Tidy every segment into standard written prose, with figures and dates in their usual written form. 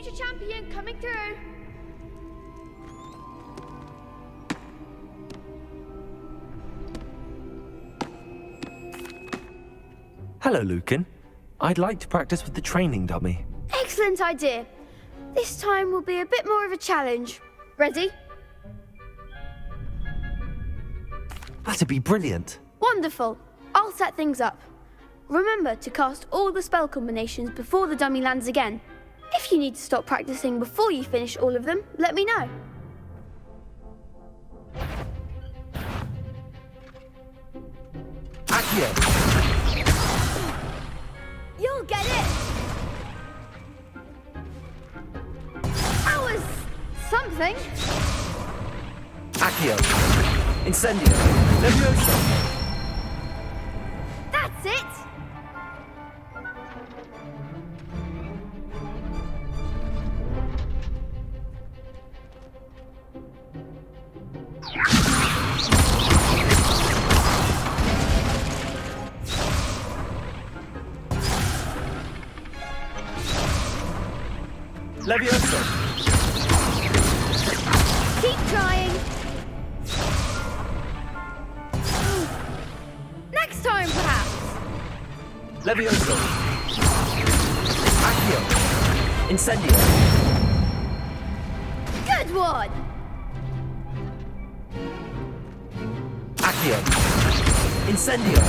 future champion coming through. Hello, Lucan. I'd like to practice with the training dummy. Excellent idea. This time will be a bit more of a challenge. Ready? That'd be brilliant. Wonderful. I'll set things up. Remember to cast all the spell combinations before the dummy lands again. If you need to stop practicing before you finish all of them, let me know. Accio! You'll get it! That was something. Accio! Incendio! Levioso! That's it! Levioso! Keep trying. Next time, perhaps. Levioso! Accio! Incendio! Good one. Accio! Incendio!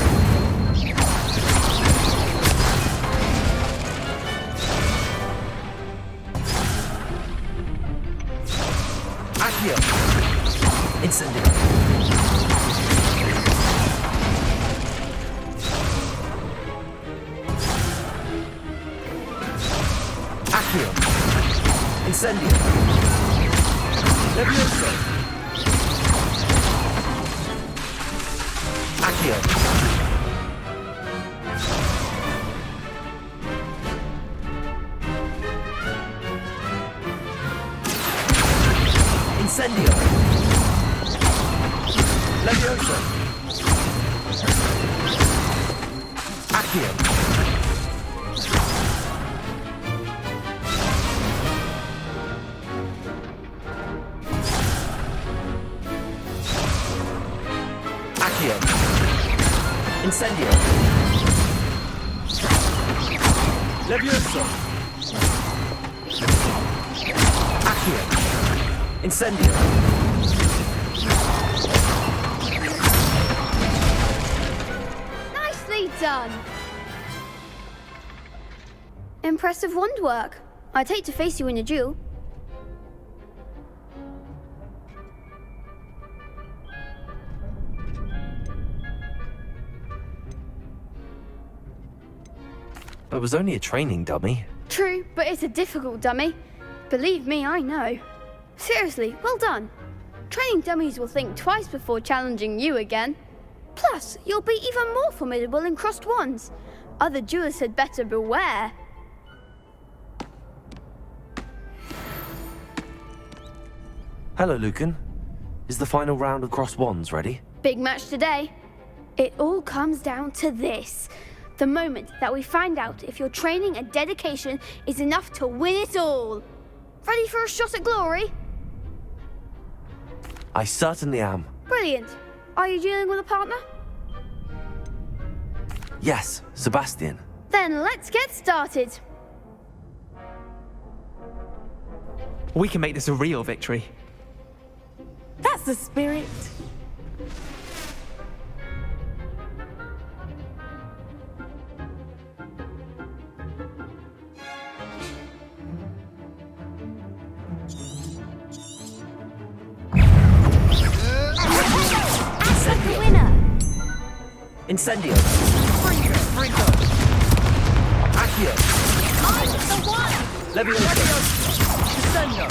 Accio! Incendio! Accio! Incendio! Levioso! Accio! Incendio! Levioso! Accio! Accio! Incendio! Levioso! Accio! Incendio! Nicely done. Impressive wand work. I'd hate to face you in a duel. It was only a training dummy. True, but it's a difficult dummy. Believe me, I know. Seriously, well done. Training dummies will think twice before challenging you again. Plus, you'll be even more formidable in crossed wands. Other duelists had better beware. Hello, Lucan. Is the final round of cross wands ready? Big match today. It all comes down to this. The moment that we find out if your training and dedication is enough to win it all. Ready for a shot at glory? I certainly am. Brilliant. Are you dealing with a partner? Yes, Sebastian. Then let's get started. We can make this a real victory. That's the spirit. The winner. Incendio! Brinko! Accio! I'm the one. Levioso! Descendo!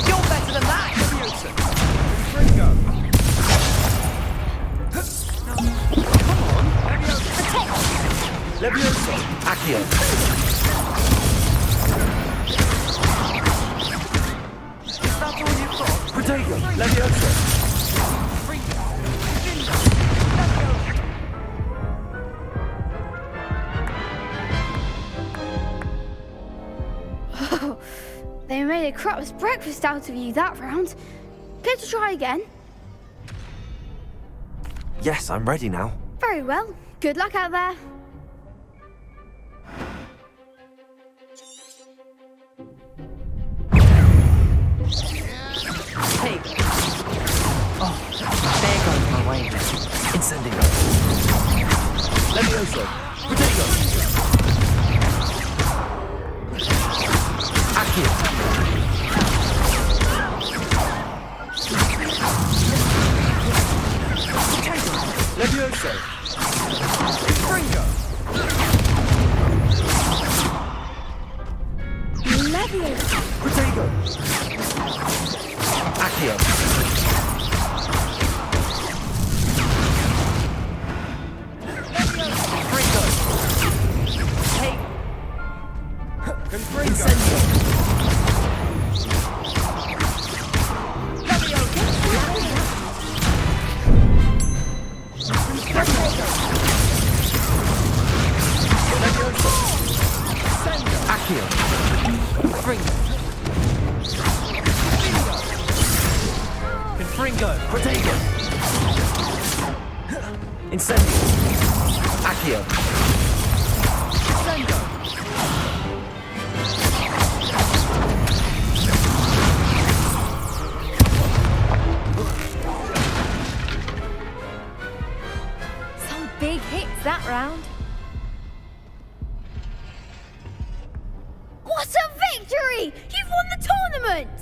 You're better than that! Levioso! Brinko! Come on! Levioso! Levioso! Accio! Is that all you've got? Protego! Levioso! Brinko! Levioso! a crap's breakfast out of you that round. Care to try again? Yes, I'm ready now. Very well. Good luck out there. Hey! Oh, there goes my way. Incendio. Levioso! Potato! Accio. Levioso! Fringo! Leviosa. Potato! Accio. Fringo! Hey! Confringo! Incendio. Accio. Fringo! Confringo! Potato. Incendio. Accio. Sendo! Some big hits that round. What a victory! You've won the tournament!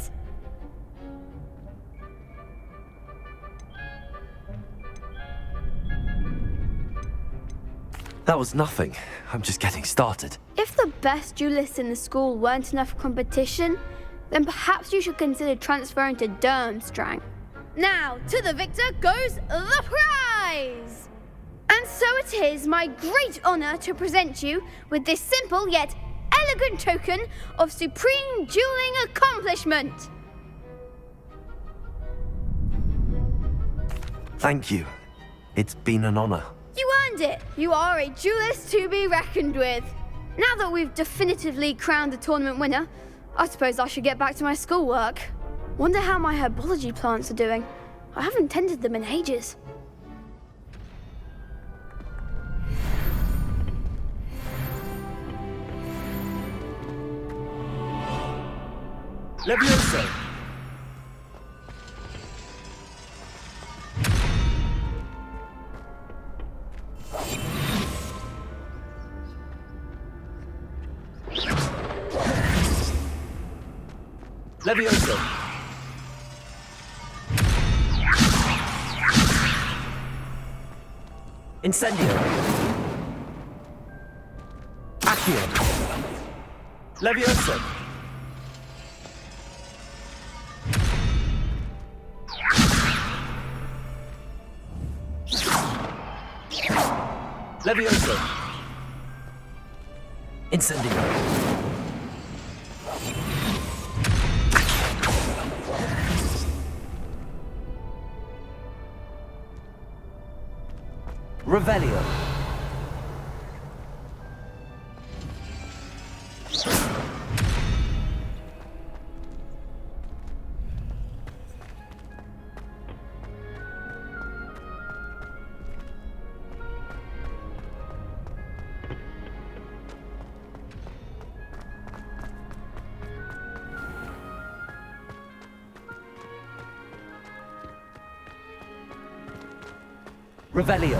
That was nothing. I'm just getting started. If the best duelists in the school weren't enough competition, then perhaps you should consider transferring to Durmstrang. Now, to the victor goes the prize! And so it is my great honor to present you with this simple yet elegant token of supreme dueling accomplishment. Thank you. It's been an honor. You earned it. You are a duelist to be reckoned with. Now that we've definitively crowned the tournament winner, I suppose I should get back to my schoolwork. Wonder how my herbology plants are doing. I haven't tended them in ages. Levioso! Levioso! Incendio. Accio. Levioso! Levioso! Incendio. Revelio. Revelio.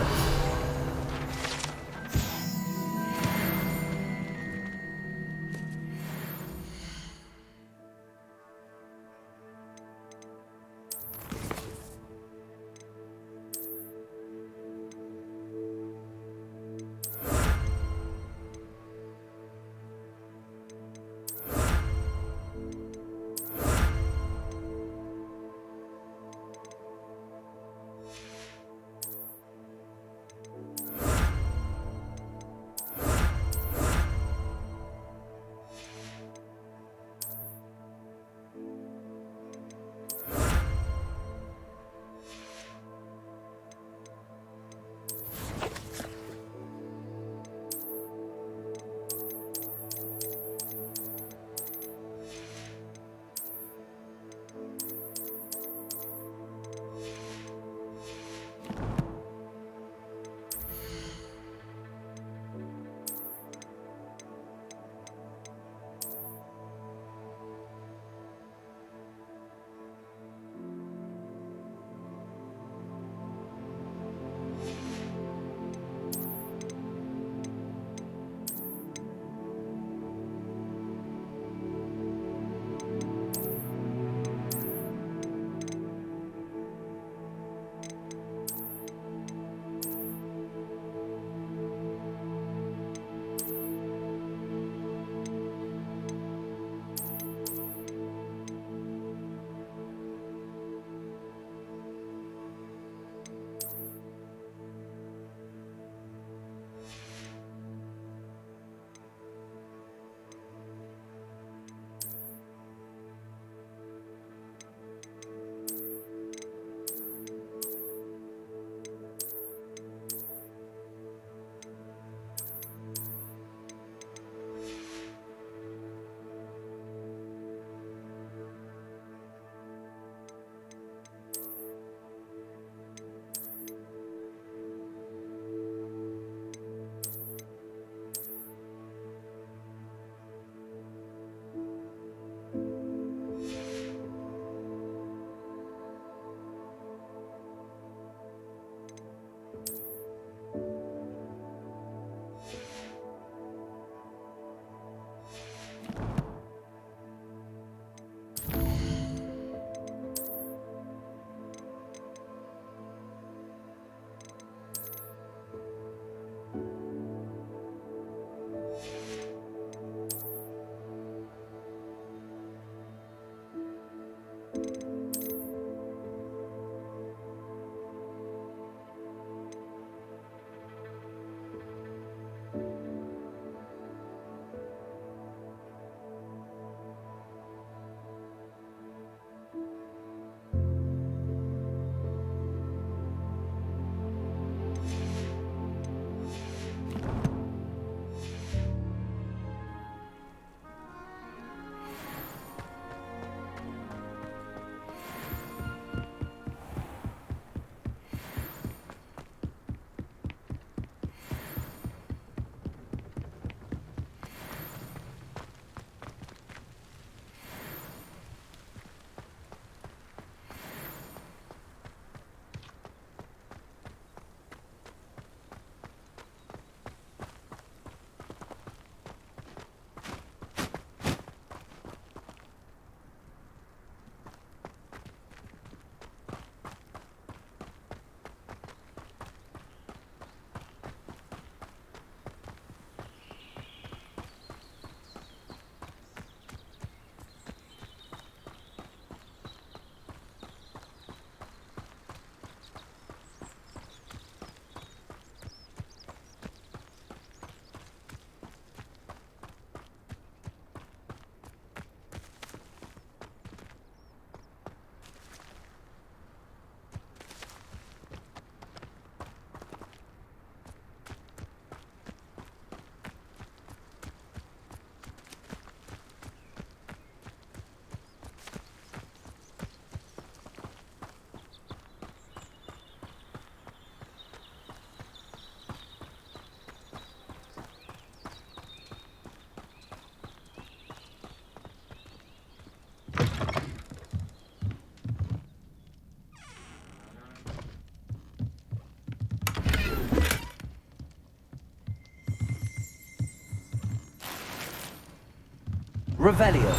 Revelio.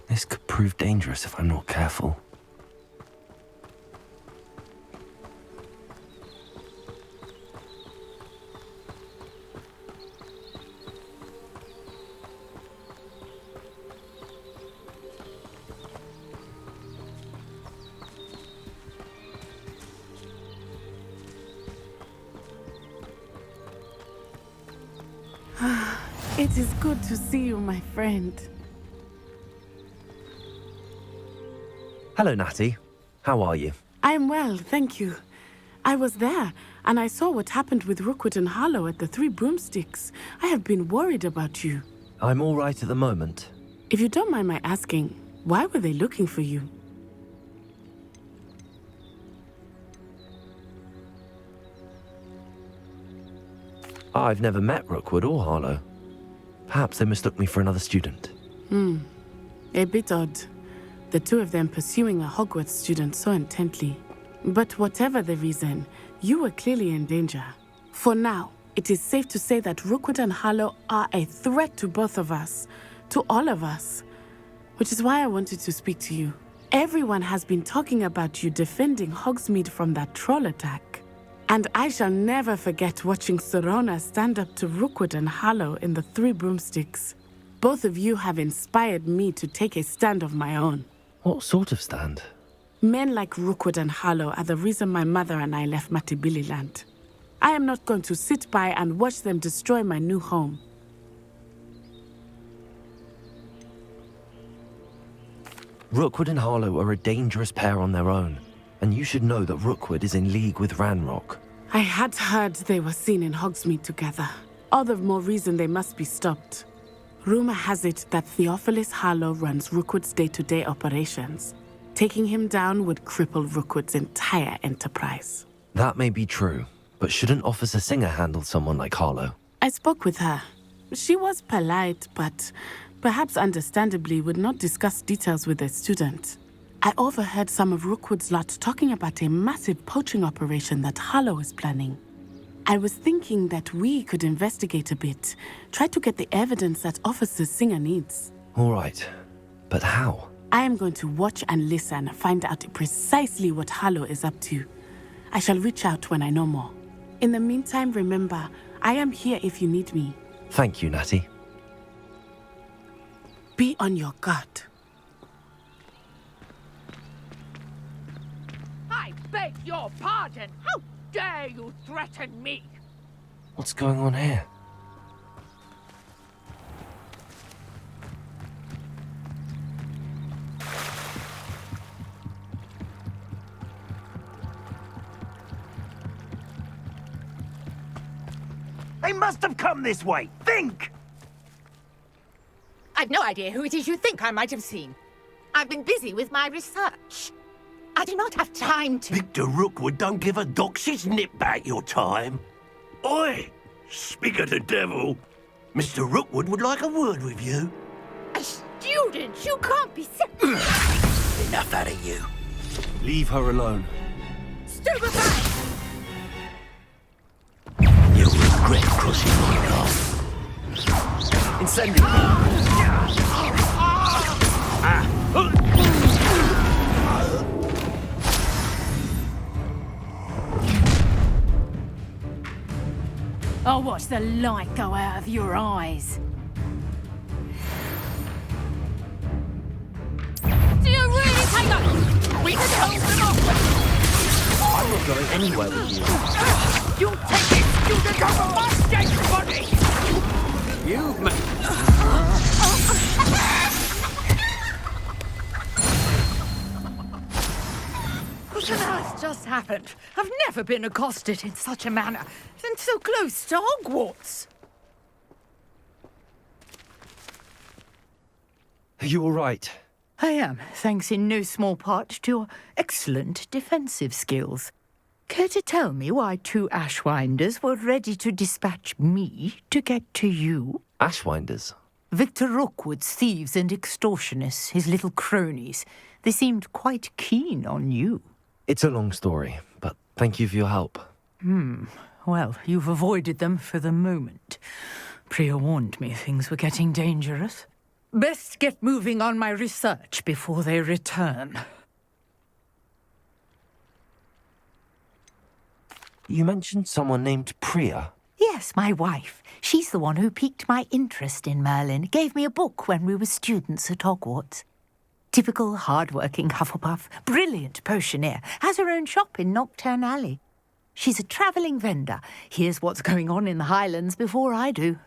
This could prove dangerous if I'm not careful. It is good to see you, my friend. Hello, Natty. How are you? I am well, thank you. I was there, and I saw what happened with Rookwood and Harlow at the Three Broomsticks. I have been worried about you. I'm all right at the moment. If you don't mind my asking, why were they looking for you? I've never met Rookwood or Harlow. Perhaps they mistook me for another student. A bit odd. The two of them pursuing a Hogwarts student so intently. But whatever the reason, you were clearly in danger. For now, it is safe to say that Rookwood and Harlow are a threat to both of us. To all of us. Which is why I wanted to speak to you. Everyone has been talking about you defending Hogsmeade from that troll attack. And I shall never forget watching Sorona stand up to Rookwood and Harlow in the Three Broomsticks. Both of you have inspired me to take a stand of my own. What sort of stand? Men like Rookwood and Harlow are the reason my mother and I left Matibili Land. I am not going to sit by and watch them destroy my new home. Rookwood and Harlow are a dangerous pair on their own, and you should know that Rookwood is in league with Ranrock. I had heard they were seen in Hogsmeade together. All the more reason they must be stopped. Rumor has it that Theophilus Harlow runs Rookwood's day-to-day operations. Taking him down would cripple Rookwood's entire enterprise. That may be true, but shouldn't Officer Singer handle someone like Harlow? I spoke with her. She was polite, but perhaps understandably would not discuss details with a student. I overheard some of Rookwood's lot talking about a massive poaching operation that Harlow is planning. I was thinking that we could investigate a bit, try to get the evidence that Officer Singer needs. All right, but how? I am going to watch and listen, find out precisely what Harlow is up to. I shall reach out when I know more. In the meantime, remember, I am here if you need me. Thank you, Natty. Be on your guard. I beg your pardon! How dare you threaten me? What's going on here? They must have come this way. Think! I've no idea who it is you think I might have seen. I've been busy with my research. I do not have time to... Victor Rookwood don't give a doxy's nip back your time. Oi! Speak of the devil. Mr. Rookwood would like a word with you. A student? You can't be sick. Enough out of you. Leave her alone. Stupefy! You'll regret crossing my path. Incendio! I'll watch the light go out of your eyes. Do you really take us? We can help them off. I'm not going anywhere with you. You take this student off of my dead body! You've made... What on earth just happened? I've never been accosted in such a manner, and so close to Hogwarts. Are you all right? I am, thanks in no small part to your excellent defensive skills. Care to tell me why 2 Ashwinders were ready to dispatch me to get to you? Ashwinders? Victor Rookwood's thieves and extortionists, his little cronies. They seemed quite keen on you. It's a long story, but thank you for your help. Well, you've avoided them for the moment. Priya warned me things were getting dangerous. Best get moving on my research before they return. You mentioned someone named Priya. Yes, my wife. She's the one who piqued my interest in Merlin. Gave me a book when we were students at Hogwarts. Typical hard-working Hufflepuff, brilliant potioneer, has her own shop in Nocturne Alley. She's a travelling vendor. Hears what's going on in the Highlands before I do.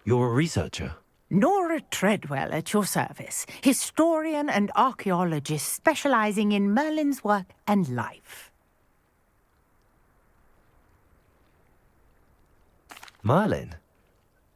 You're a researcher? Nora Treadwell at your service, historian and archaeologist specialising in Merlin's work and life. Merlin?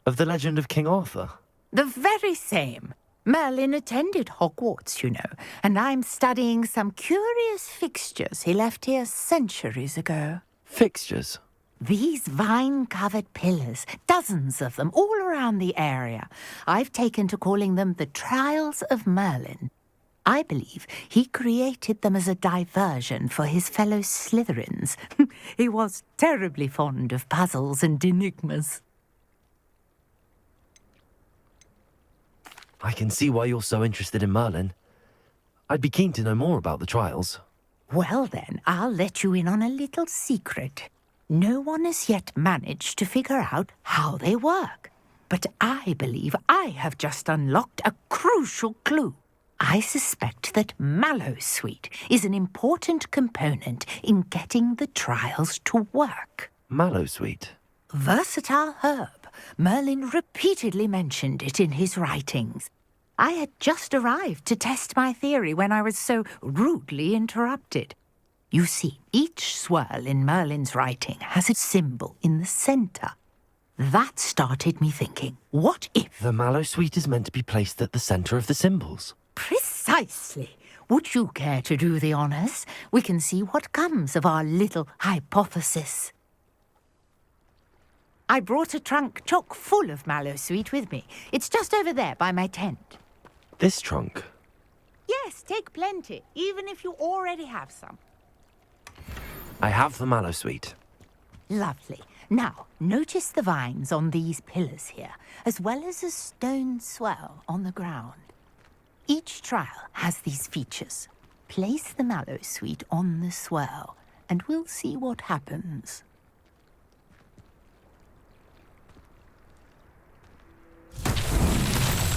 Of the legend of King Arthur? The very same. Merlin attended Hogwarts, you know, and I'm studying some curious fixtures he left here centuries ago. Fixtures? These vine-covered pillars, dozens of them, all around the area. I've taken to calling them the Trials of Merlin. I believe he created them as a diversion for his fellow Slytherins. He was terribly fond of puzzles and enigmas. I can see why you're so interested in Merlin. I'd be keen to know more about the trials. Well then, I'll let you in on a little secret. No one has yet managed to figure out how they work. But I believe I have just unlocked a crucial clue. I suspect that Mallowsweet is an important component in getting the trials to work. Mallowsweet? Versatile herb. Merlin repeatedly mentioned it in his writings. I had just arrived to test my theory when I was so rudely interrupted. You see, each swirl in Merlin's writing has a symbol in the centre. That started me thinking, what if... The Mallowsweet is meant to be placed at the centre of the symbols. Precisely. Would you care to do the honours? We can see what comes of our little hypothesis. I brought a trunk chock full of Mallowsweet with me. It's just over there by my tent. This trunk? Yes, take plenty, even if you already have some. I have the Mallowsweet. Lovely. Now, notice the vines on these pillars here, as well as a stone swell on the ground. Each trial has these features. Place the Mallowsweet on the swirl, and we'll see what happens.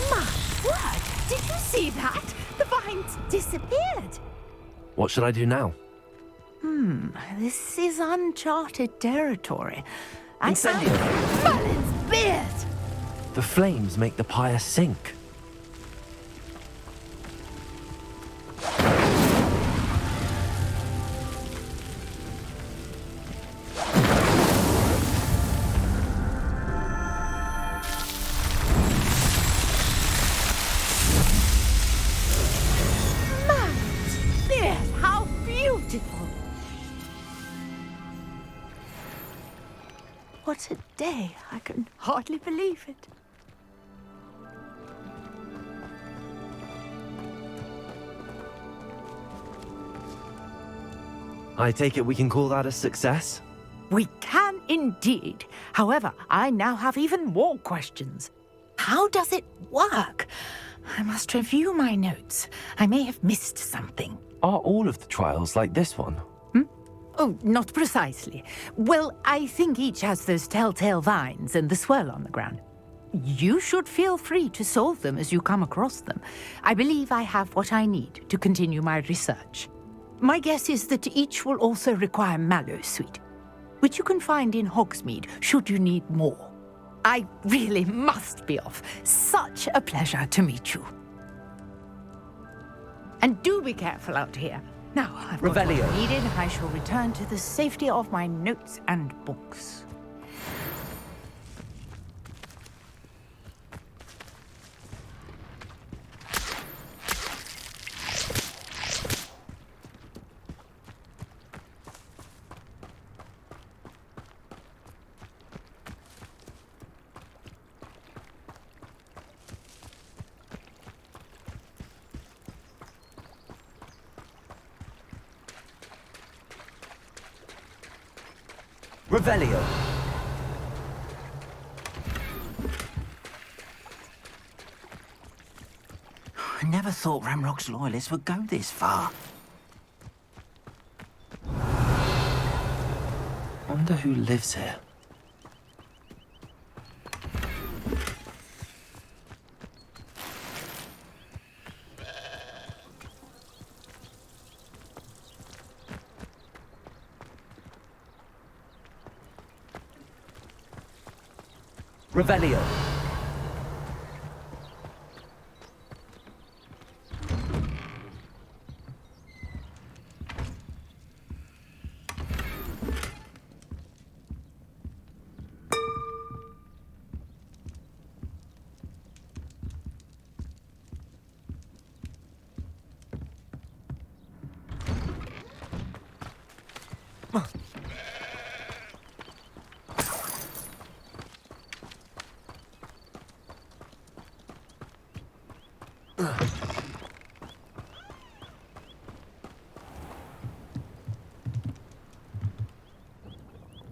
My word! Did you see that? The vines disappeared. What should I do now? This is uncharted territory. Incendio! Merlin's beard! The flames make the pyre sink. Merlin's beard! How beautiful! What a day. I can hardly believe it. I take it we can call that a success? We can indeed. However, I now have even more questions. How does it work? I must review my notes. I may have missed something. Are all of the trials like this one? Oh, not precisely. Well, I think each has those telltale vines and the swirl on the ground. You should feel free to solve them as you come across them. I believe I have what I need to continue my research. My guess is that each will also require Mallowsweet, which you can find in Hogsmeade should you need more. I really must be off. Such a pleasure to meet you. And do be careful out here. Now, I've got what I needed. I shall return to the safety of my notes and books. Revelio. I never thought Ramrock's loyalists would go this far. Wonder who lives here. Revelio.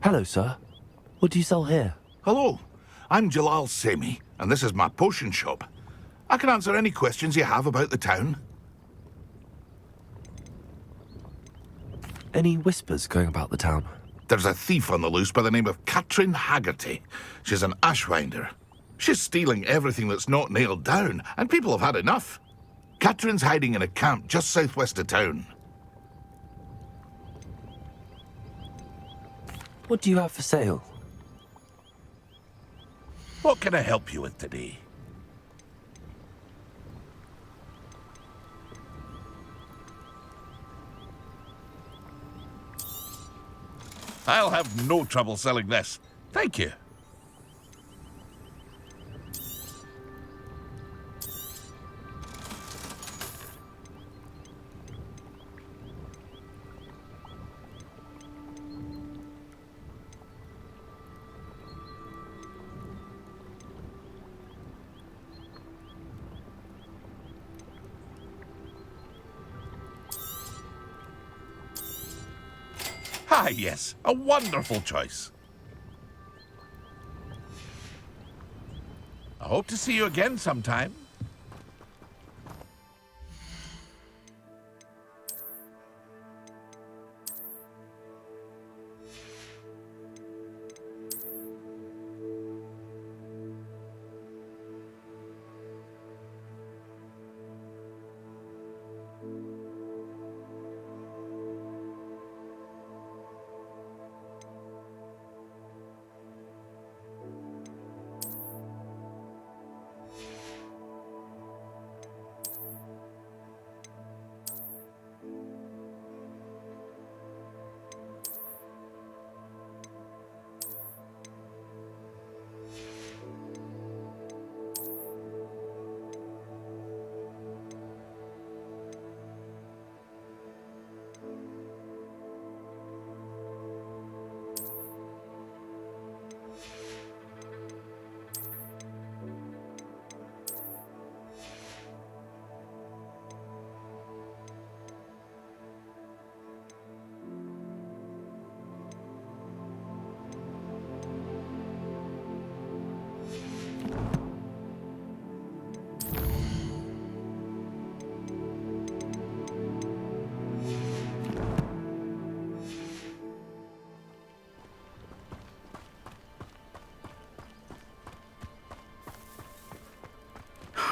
Hello, sir. What do you sell here? Hello, I'm Jalal Semi, and this is my potion shop. I can answer any questions you have about the town. Any whispers going about the town? There's a thief on the loose by the name of Katrin Haggerty. She's an ashwinder. She's stealing everything that's not nailed down, and people have had enough. Katrin's hiding in a camp just southwest of town. What do you have for sale? What can I help you with today? I'll have no trouble selling this. Thank you. Ah, yes, a wonderful choice. I hope to see you again sometime.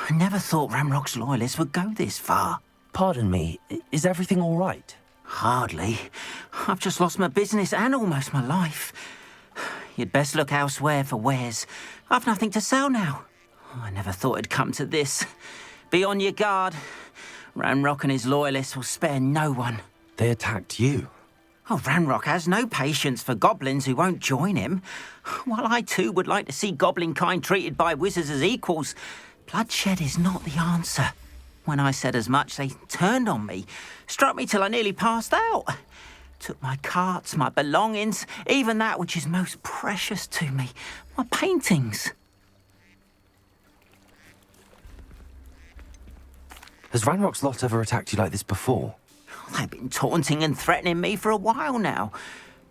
I never thought Ramrock's loyalists would go this far. Pardon me, is everything all right? Hardly. I've just lost my business and almost my life. You'd best look elsewhere for wares. I've nothing to sell now. I never thought it'd come to this. Be on your guard. Ramrock and his loyalists will spare no one. They attacked you. Oh, Ramrock has no patience for goblins who won't join him. While I too would like to see goblin kind treated by wizards as equals, bloodshed is not the answer. When I said as much, they turned on me, struck me till I nearly passed out. Took my carts, my belongings, even that which is most precious to me, my paintings. Has Ranrock's lot ever attacked you like this before? They've been taunting and threatening me for a while now.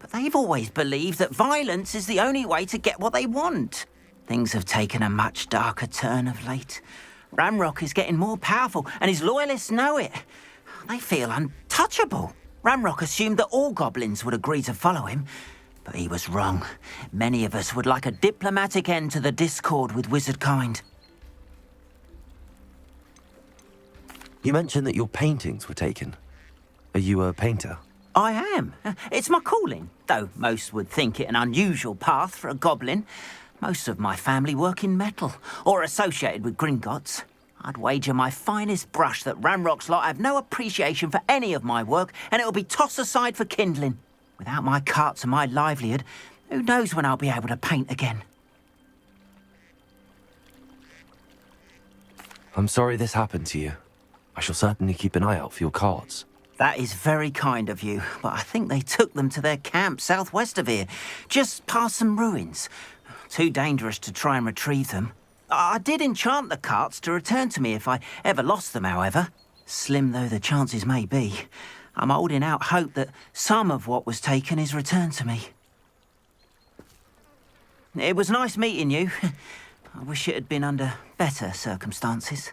But they've always believed that violence is the only way to get what they want. Things have taken a much darker turn of late. Ranrock is getting more powerful, and his loyalists know it. They feel untouchable. Ranrock assumed that all goblins would agree to follow him, but he was wrong. Many of us would like a diplomatic end to the discord with wizardkind. You mentioned that your paintings were taken. Are you a painter? I am. It's my calling, though most would think it an unusual path for a goblin. Most of my family work in metal, or associated with Gringotts. I'd wager my finest brush that Ranrock's lot have no appreciation for any of my work, and it'll be tossed aside for kindling. Without my carts and my livelihood, who knows when I'll be able to paint again? I'm sorry this happened to you. I shall certainly keep an eye out for your carts. That is very kind of you, but I think they took them to their camp southwest of here, just past some ruins. Too dangerous to try and retrieve them. I did enchant the carts to return to me if I ever lost them, however. Slim though the chances may be, I'm holding out hope that some of what was taken is returned to me. It was nice meeting you. I wish it had been under better circumstances.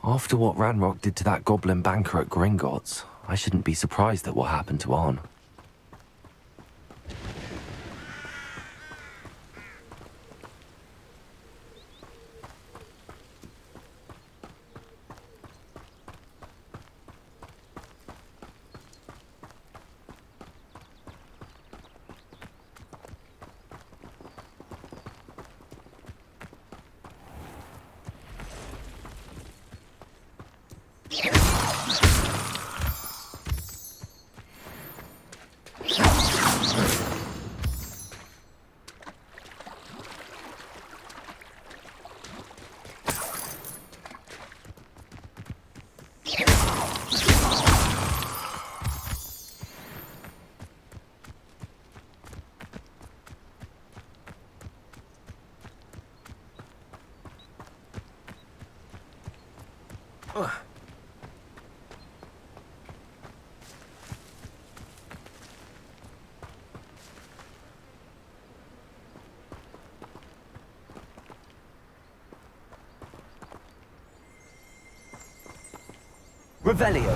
After what Ranrock did to that goblin banker at Gringotts, I shouldn't be surprised at what happened to Arn. Revelio.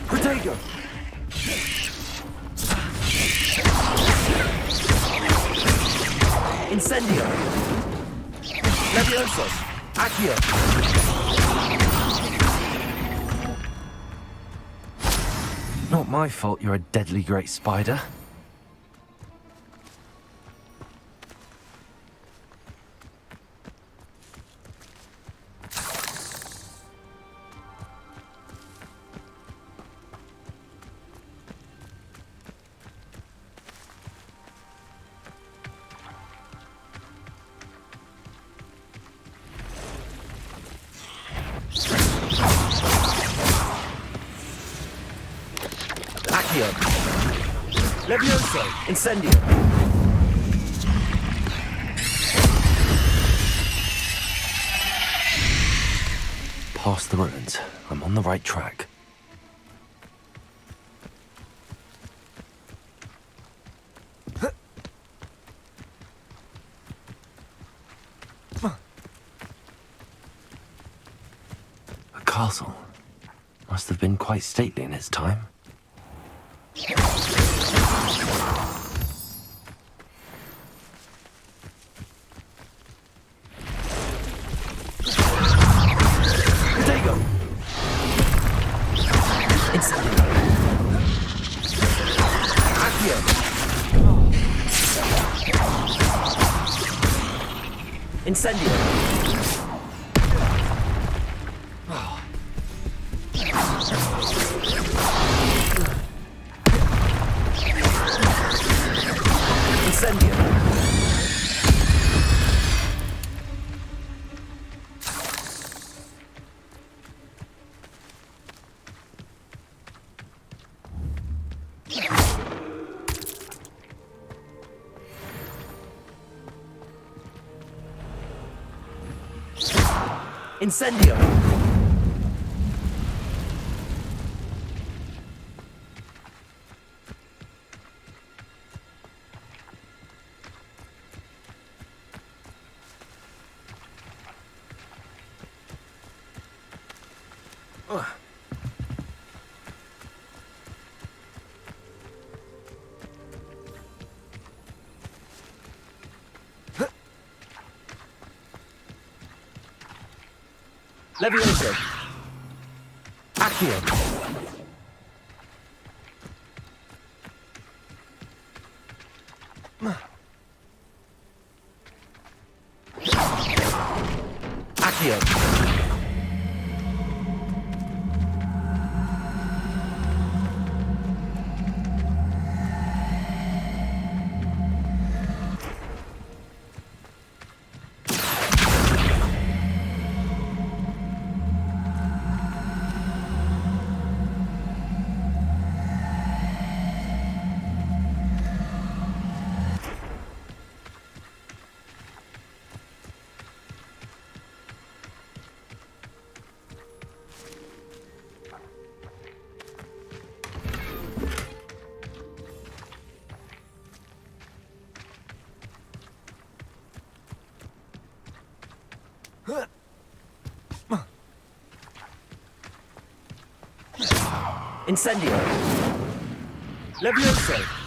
Protego. Incendio! Levioso! Accio! Not my fault you're a deadly great spider. Levioso! Incendio! Past the ruins. I'm on the right track. A castle. Must have been quite stately in its time. Incendio! Incendio! Levioso! Accio! Accio! Incendio! Levioso!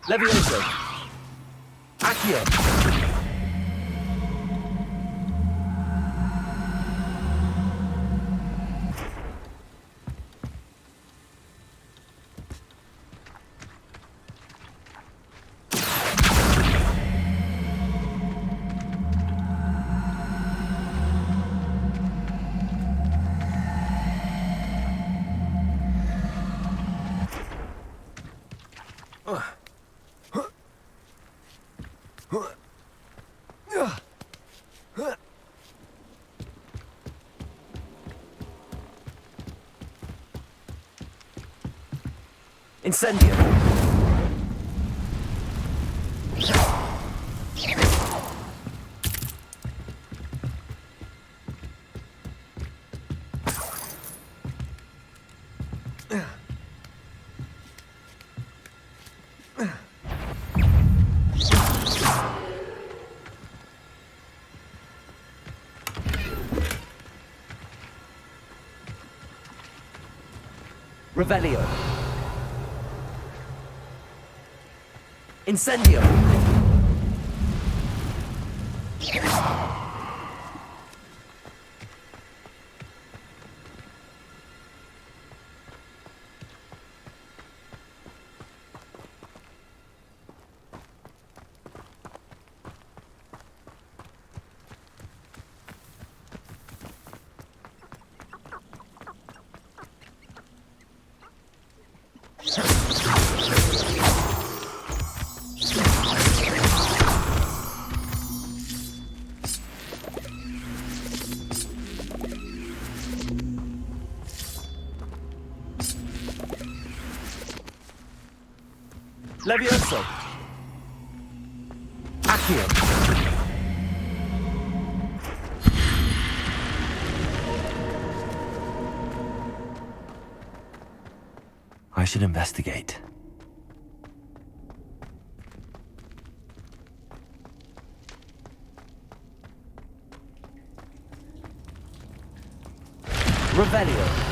Levioso! Accio! Incendio! Revelio! Incendio! Levioso! Accio! I should investigate. Revelio!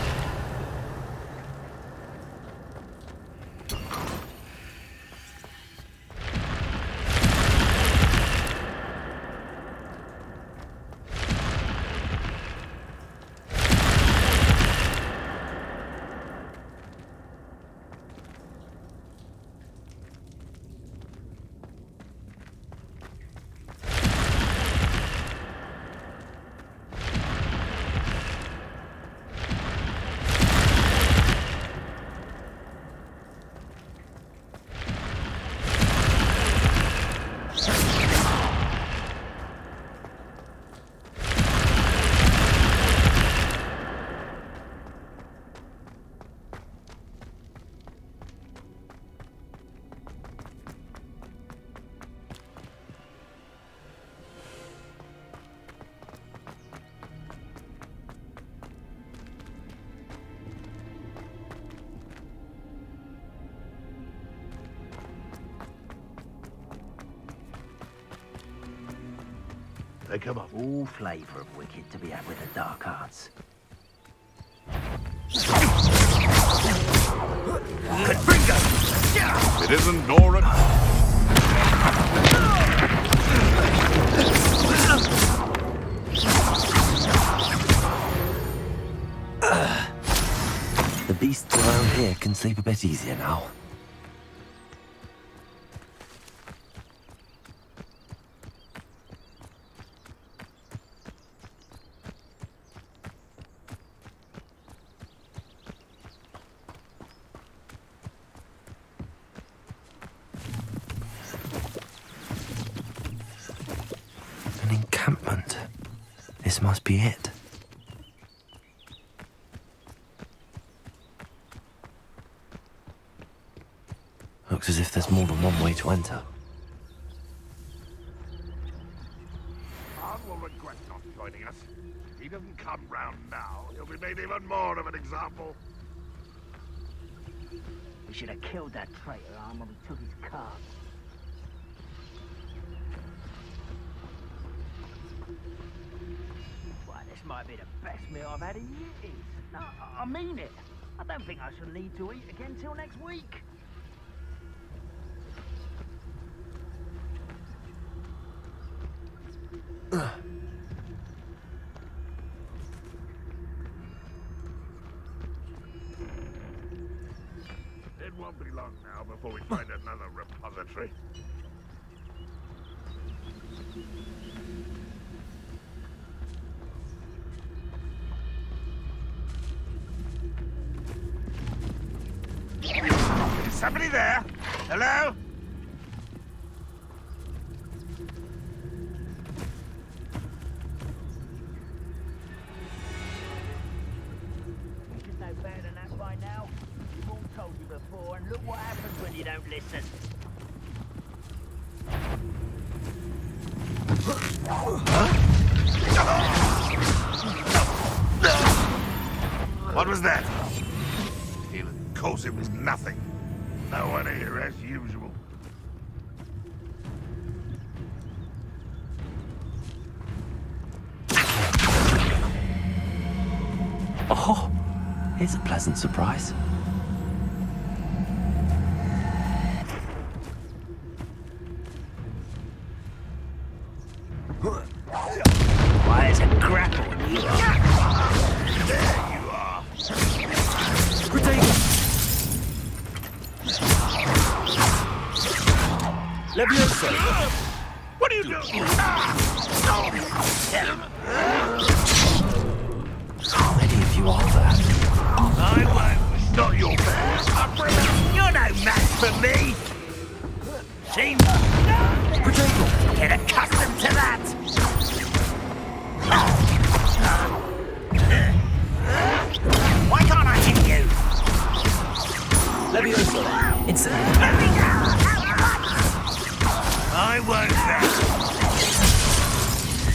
They come up. All flavour of wicked to be had with the dark arts. It isn't Nora. The beasts around here can sleep a bit easier now. An encampment. This must be it. Looks as if there's more than one way to enter. Khan will regret not joining us. If he doesn't come round now, he'll be made even more of an example. We should have killed that traitor arm when we took his car. Why, this might be the best meal I've had in years. No, I mean it. I don't think I shall need to eat again till next week. It won't be long now before we find another repository. Is somebody there? Hello? You should know better than that by now. We've all told you before, and look what happens when you don't listen. What was that? Of course it was nothing. No one here as usual. Oh, here's a pleasant surprise. Why, there's a grapple in you. There you are. Levioso! What are you doing? How many of you are there? I won't. It's not your bad. You're no match for me! Team! Get accustomed to that! Why can't I hit you? Levioso! Instant! I won't.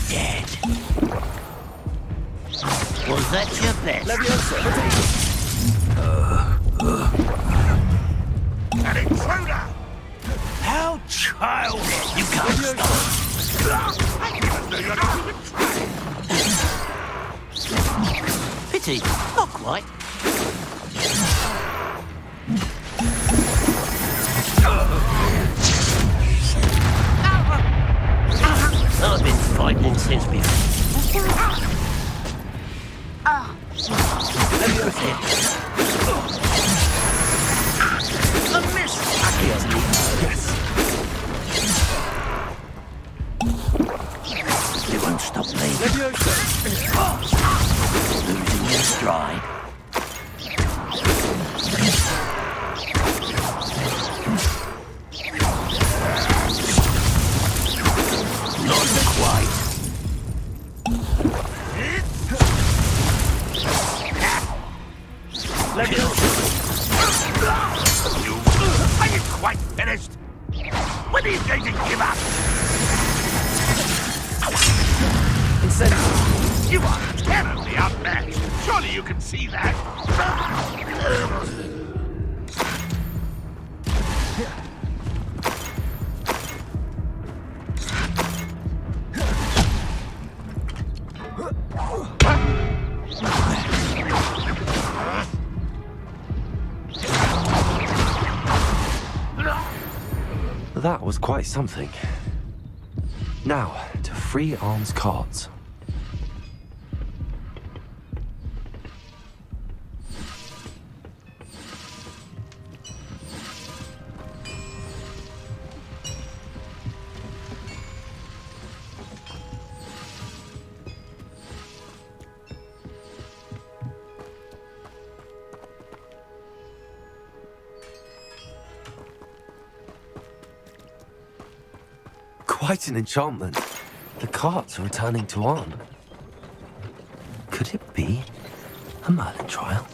Dead. Was that your best? Levioso! An intruder! How childish! You can't stop! I didn't know you're not even trying. Pity, not quite. I've been fighting since before. A miss! Yes. You won't stop me. Losing your stride. Not quite. Are you quite finished? When are you going to give up? You are terribly outmatched. Surely you can see that. That was quite something. Now, to free arms carts. Quite an enchantment. The carts are returning to Arn. Could it be a Merlin trial?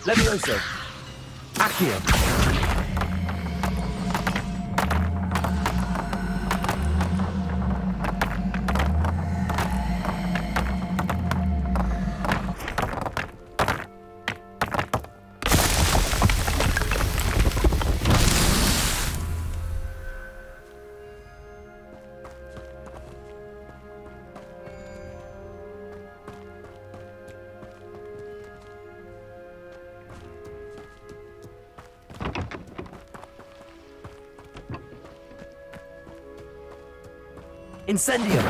Levioso! Accio! Incendio!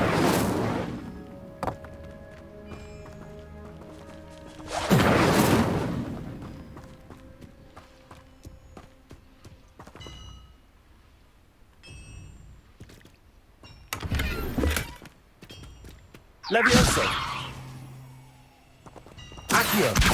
Levioso! Accio!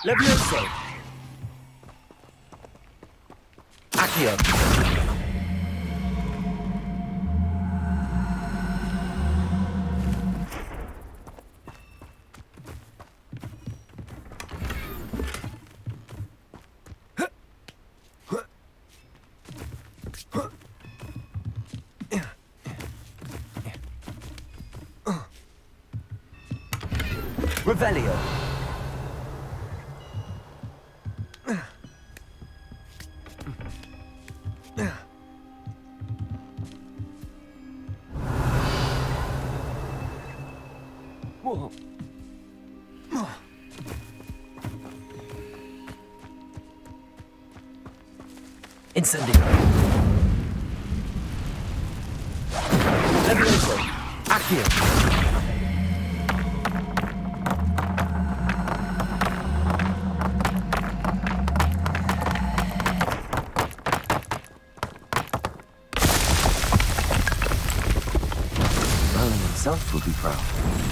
Levioso! Accio! Revelio! Incendio! Levioso! Accio! himself would be proud.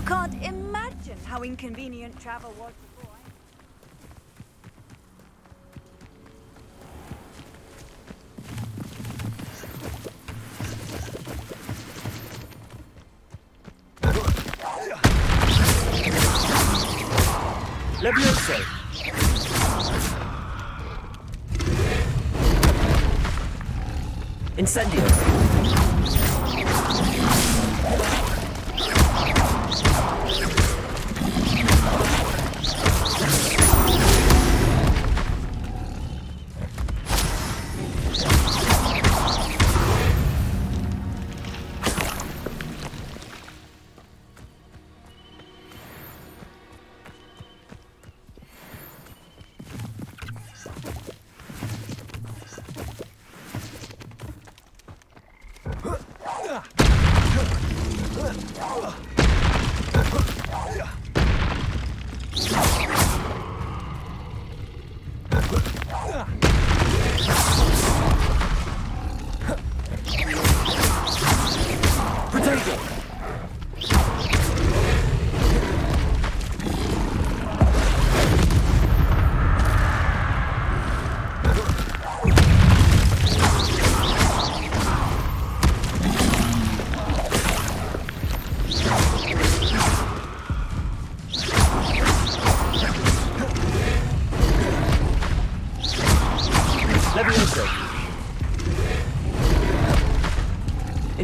can't imagine how inconvenient travel was before. Levioso! Incendio!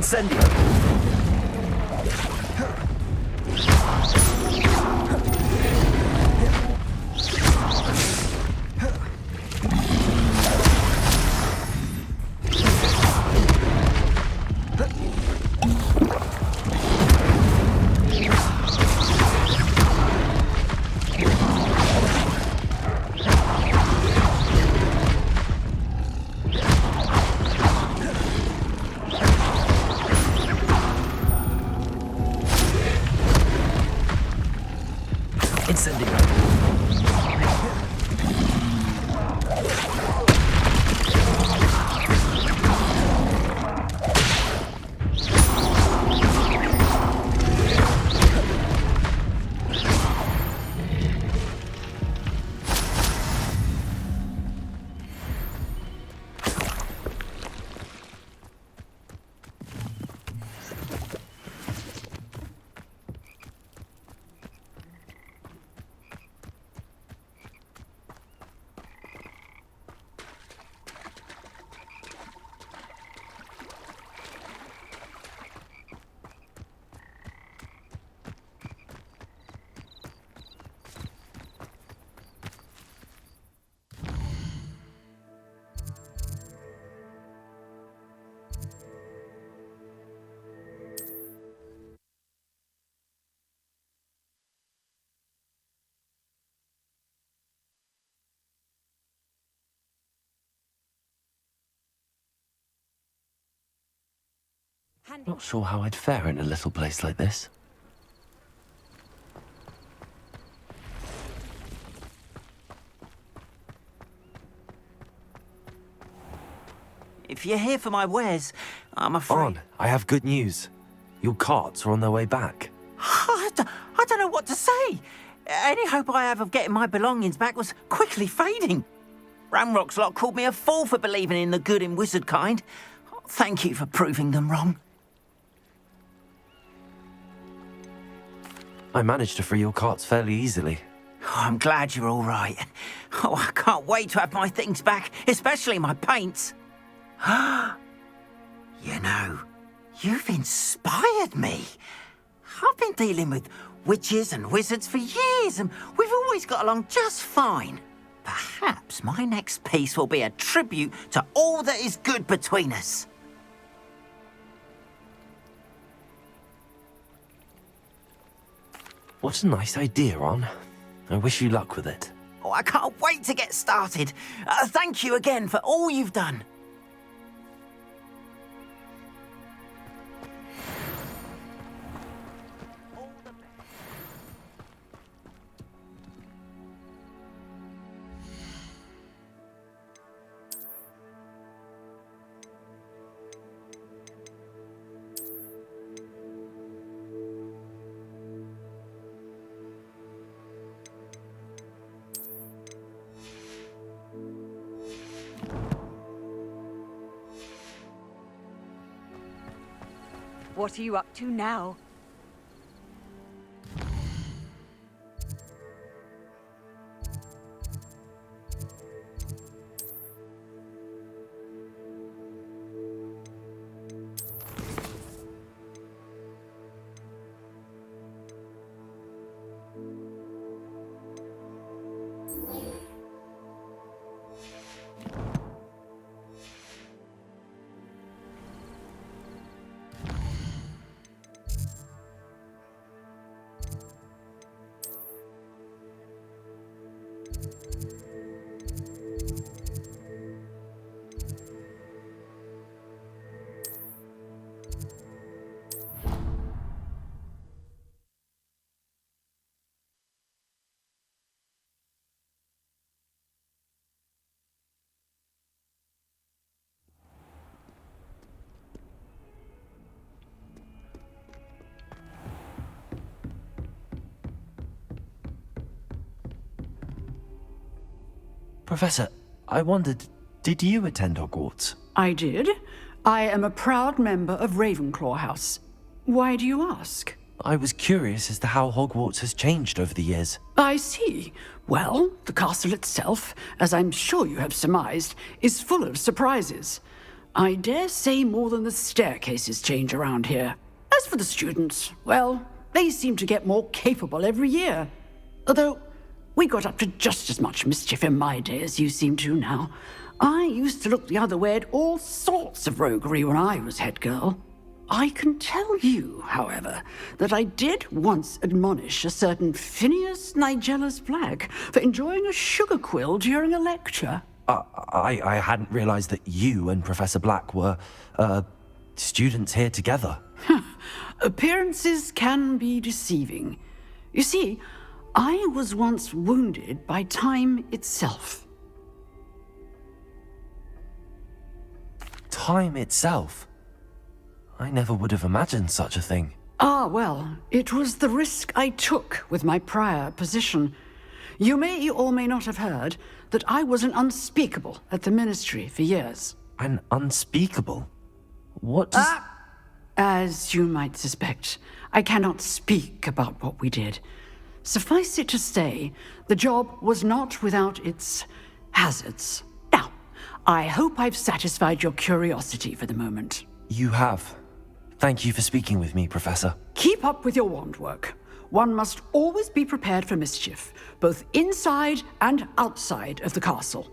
Incendio! Not sure how I'd fare in a little place like this. If you're here for my wares, I'm afraid... On, I have good news. Your carts are on their way back. I don't know what to say. Any hope I have of getting my belongings back was quickly fading. Ramrock's lot called me a fool for believing in the good in wizard kind. Thank you for proving them wrong. I managed to free your carts fairly easily. Oh, I'm glad you're all right. Oh, I can't wait to have my things back, especially my paints. You know, you've inspired me. I've been dealing with witches and wizards for years, and we've always got along just fine. Perhaps my next piece will be a tribute to all that is good between us. What a nice idea, Ron. I wish you luck with it. Oh, I can't wait to get started. Thank you again for all you've done. What are you up to now? Professor, I wondered, did you attend Hogwarts? I did. I am a proud member of Ravenclaw House. Why do you ask? I was curious as to how Hogwarts has changed over the years. I see. Well, the castle itself, as I'm sure you have surmised, is full of surprises. I dare say more than the staircases change around here. As for the students, well, they seem to get more capable every year. Although, we got up to just as much mischief in my day as you seem to now. I used to look the other way at all sorts of roguery when I was head girl. I can tell you, however, that I did once admonish a certain Phineas Nigellus Black for enjoying a sugar quill during a lecture. I hadn't realized that you and Professor Black were, students here together. Appearances can be deceiving. You see, I was once wounded by time itself. Time itself? I never would have imagined such a thing. Ah, well, it was the risk I took with my prior position. You may or may not have heard that I was an unspeakable at the Ministry for years. An unspeakable? What does... As you might suspect, I cannot speak about what we did. Suffice it to say, the job was not without its hazards. Now, I hope I've satisfied your curiosity for the moment. You have. Thank you for speaking with me, Professor. Keep up with your wand work. One must always be prepared for mischief, both inside and outside of the castle.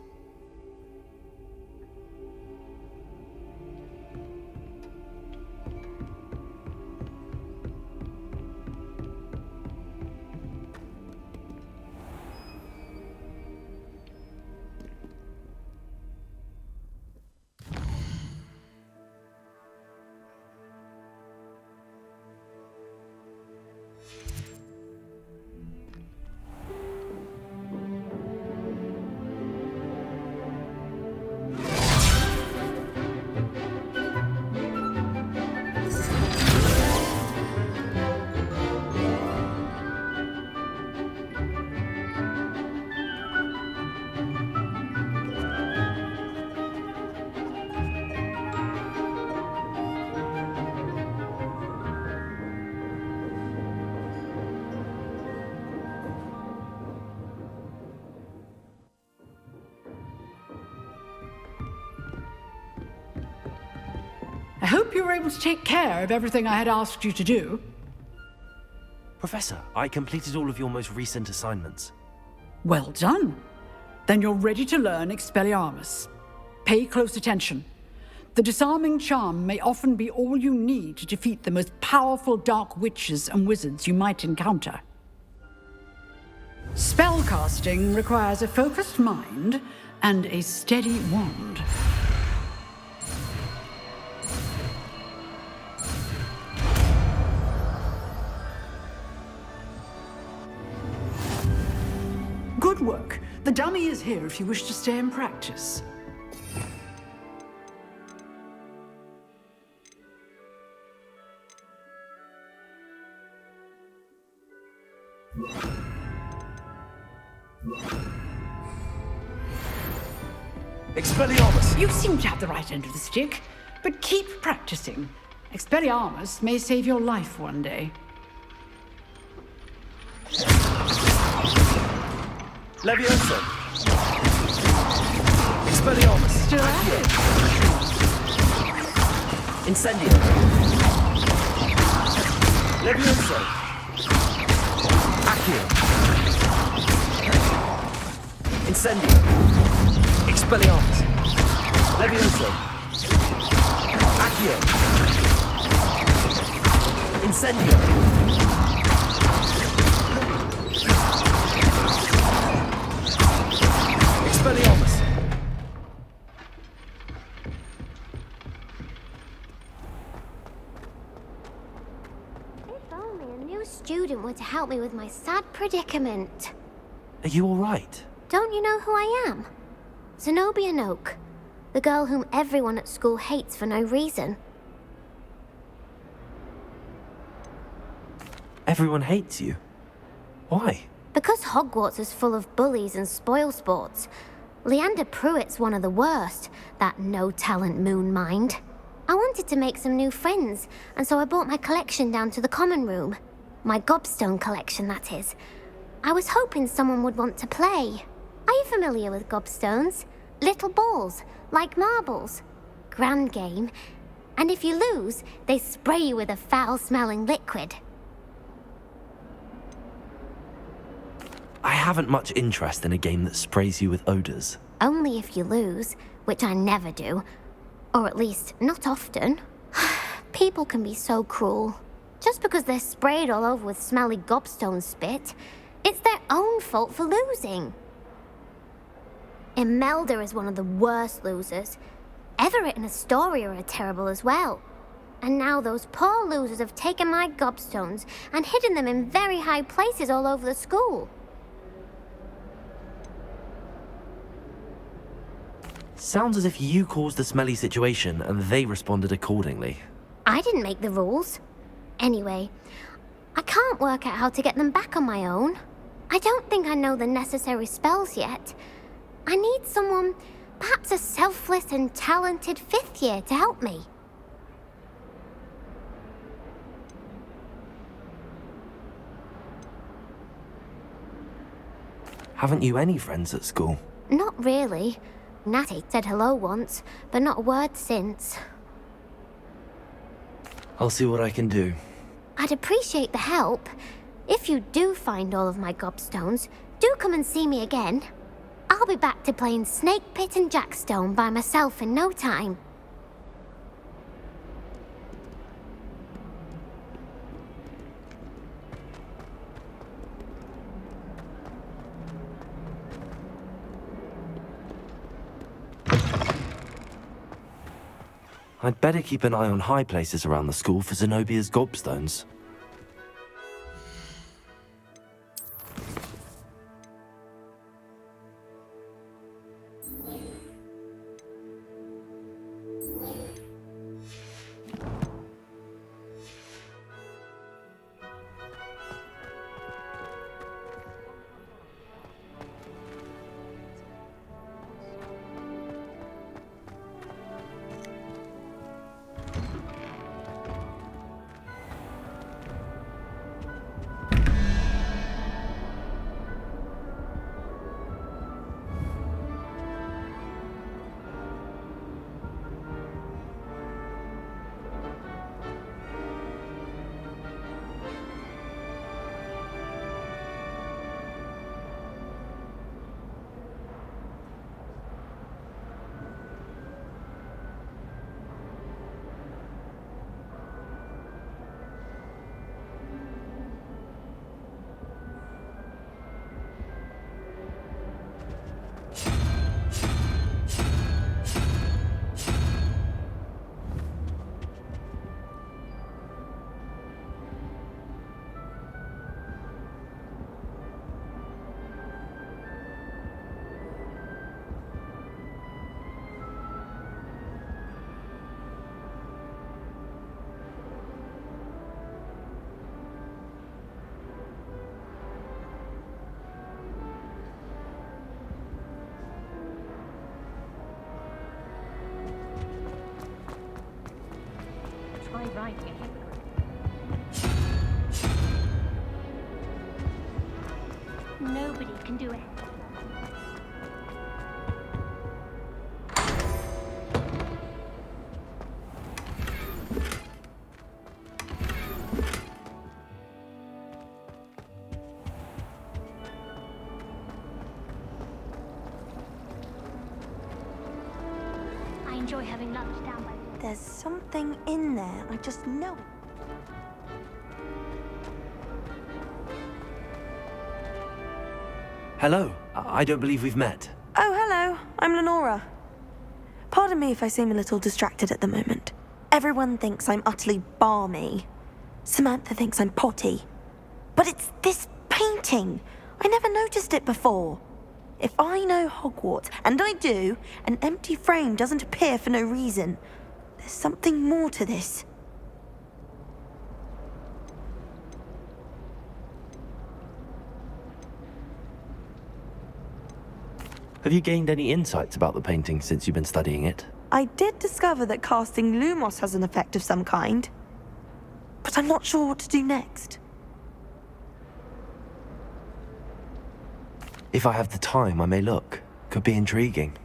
I hope you were able to take care of everything I had asked you to do. Professor, I completed all of your most recent assignments. Well done. Then you're ready to learn Expelliarmus. Pay close attention. The disarming charm may often be all you need to defeat the most powerful dark witches and wizards you might encounter. Spellcasting requires a focused mind and a steady wand. Good work. The dummy is here if you wish to stay and practice. Expelliarmus! You seem to have the right end of the stick, but keep practicing. Expelliarmus may save your life one day. Levioso! Expelliarmus! Still at it. Incendio! Levioso! Accio! Incendio! Expelliarmus! Levioso! Accio! Incendio! Expelliarmus! If only a new student were to help me with my sad predicament. Are you alright? Don't you know who I am? Zenobia Noak, the girl whom everyone at school hates for no reason. Everyone hates you. Why? Because Hogwarts is full of bullies and spoilsports. Leander Pruitt's one of the worst, that no-talent moon mind. I wanted to make some new friends, and so I brought my collection down to the common room. My gobstone collection, that is. I was hoping someone would want to play. Are you familiar with gobstones? Little balls, like marbles. Grand game. And if you lose, they spray you with a foul-smelling liquid. I haven't much interest in a game that sprays you with odors. Only if you lose, which I never do. Or at least, not often. People can be so cruel. Just because they're sprayed all over with smelly gobstone spit, it's their own fault for losing. Imelda is one of the worst losers. Everett and Astoria are terrible as well. And now those poor losers have taken my gobstones and hidden them in very high places all over the school. Sounds as if you caused the smelly situation and they responded accordingly. I didn't make the rules. Anyway, I can't work out how to get them back on my own. I don't think I know the necessary spells yet. I need someone, perhaps a selfless and talented fifth year to help me. Haven't you any friends at school? Not really. Natty said hello once, but not a word since. I'll see what I can do. I'd appreciate the help. If you do find all of my gobstones, do come and see me again. I'll be back to playing Snake Pit and Jackstone by myself in no time. I'd better keep an eye on high places around the school for Zenobia's gobstones. try riding a hippogriff. Nobody can do it. I enjoy having lunch down by the... There's something in there, I just know it. Hello. I don't believe we've met. Oh, hello. I'm Lenora. Pardon me if I seem a little distracted at the moment. Everyone thinks I'm utterly balmy. Samantha thinks I'm potty. But it's this painting. I never noticed it before. If I know Hogwarts, and I do, an empty frame doesn't appear for no reason. There's something more to this. Have you gained any insights about the painting since you've been studying it? I did discover that casting Lumos has an effect of some kind. But I'm not sure what to do next. If I have the time, I may look. Could be intriguing.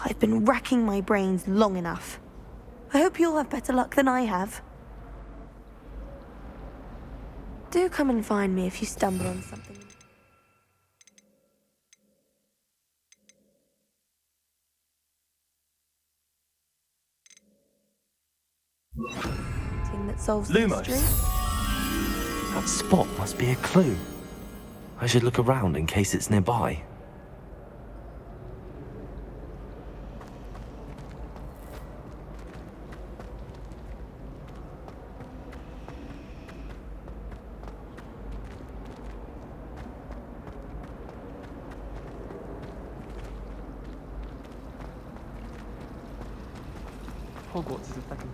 I've been racking my brains long enough. I hope you'll have better luck than I have. Do come and find me if you stumble on something. That solves the Lumos. mystery. That spot must be a clue. I should look around in case it's nearby. Hogwarts is a fucking...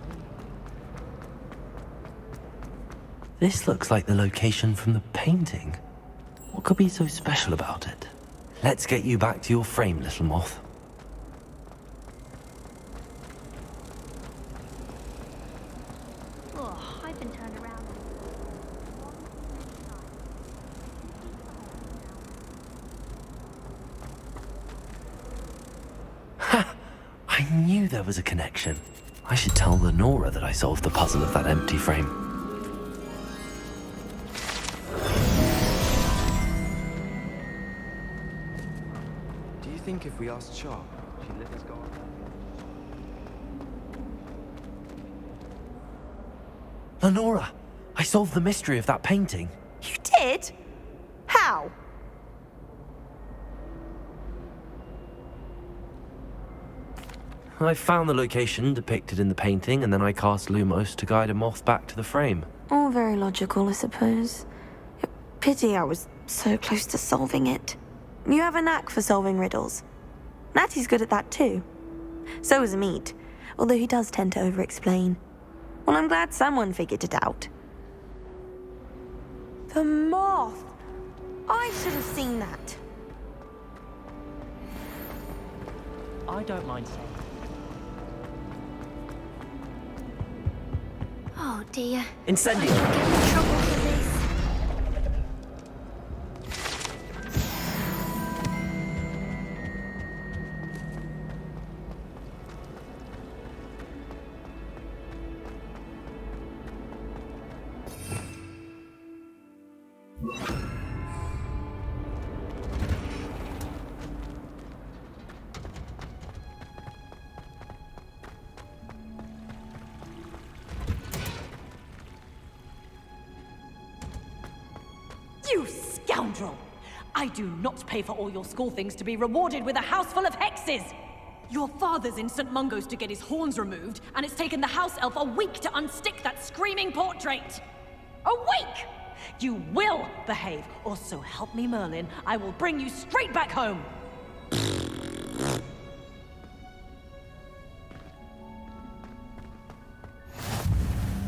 This looks like the location from the painting. What could be so special about it? Let's get you back to your frame, little moth. Oh, I've been turned around. Ha! I knew there was a connection. I should tell Lenora that I solved the puzzle of that empty frame. I think if we asked Sharp, she'd let us go on. Lenora, I solved the mystery of that painting. You did? How? I found the location depicted in the painting, and then I cast Lumos to guide a moth back to the frame. All very logical, I suppose. Pity I was so close to solving it. You have a knack for solving riddles. Natty's good at that too. So is Amit, although he does tend to over-explain. Well, I'm glad someone figured it out. The moth! I should have seen that. I don't mind saying. Oh dear. Incendio! Get in trouble for this. You scoundrel! I do not pay for all your school things to be rewarded with a house full of hexes! Your father's in St. Mungo's to get his horns removed, and it's taken the house elf a week to unstick that screaming portrait! A week! You will behave, or so help me Merlin, I will bring you straight back home!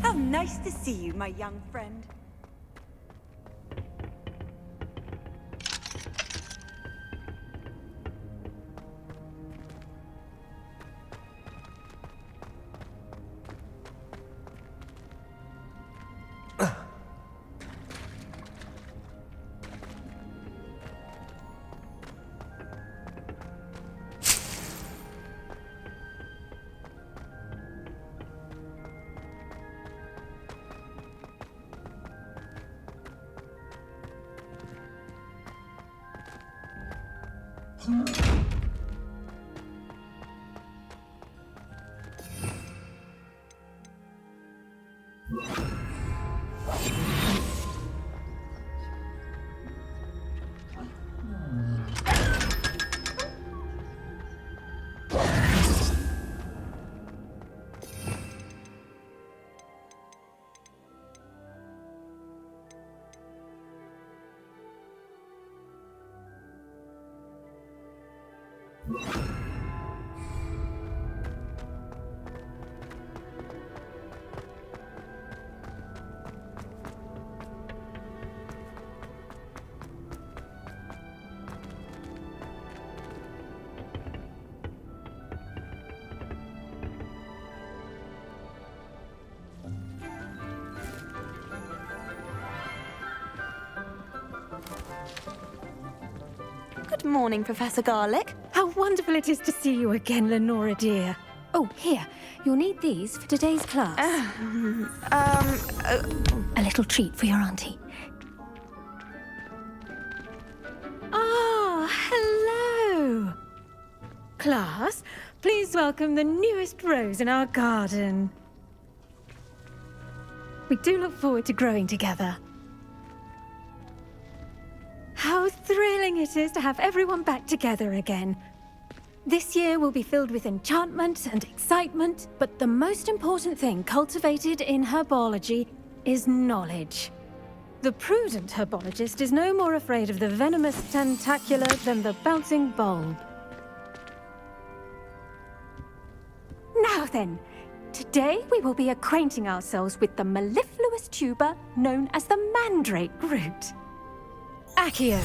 How nice to see you, my young friend. Good morning, Professor Garlic. How wonderful it is to see you again, Lenora dear. Oh, here. You'll need these for today's class. A little treat for your auntie. Ah, hello. Class, please welcome the newest rose in our garden. We do look forward to growing together. How thrilling it is to have everyone back together again. This year will be filled with enchantment and excitement, but the most important thing cultivated in herbology is knowledge. The prudent herbologist is no more afraid of the venomous tentacula than the bouncing bulb. Now then, today we will be acquainting ourselves with the mellifluous tuber known as the mandrake root. Accio.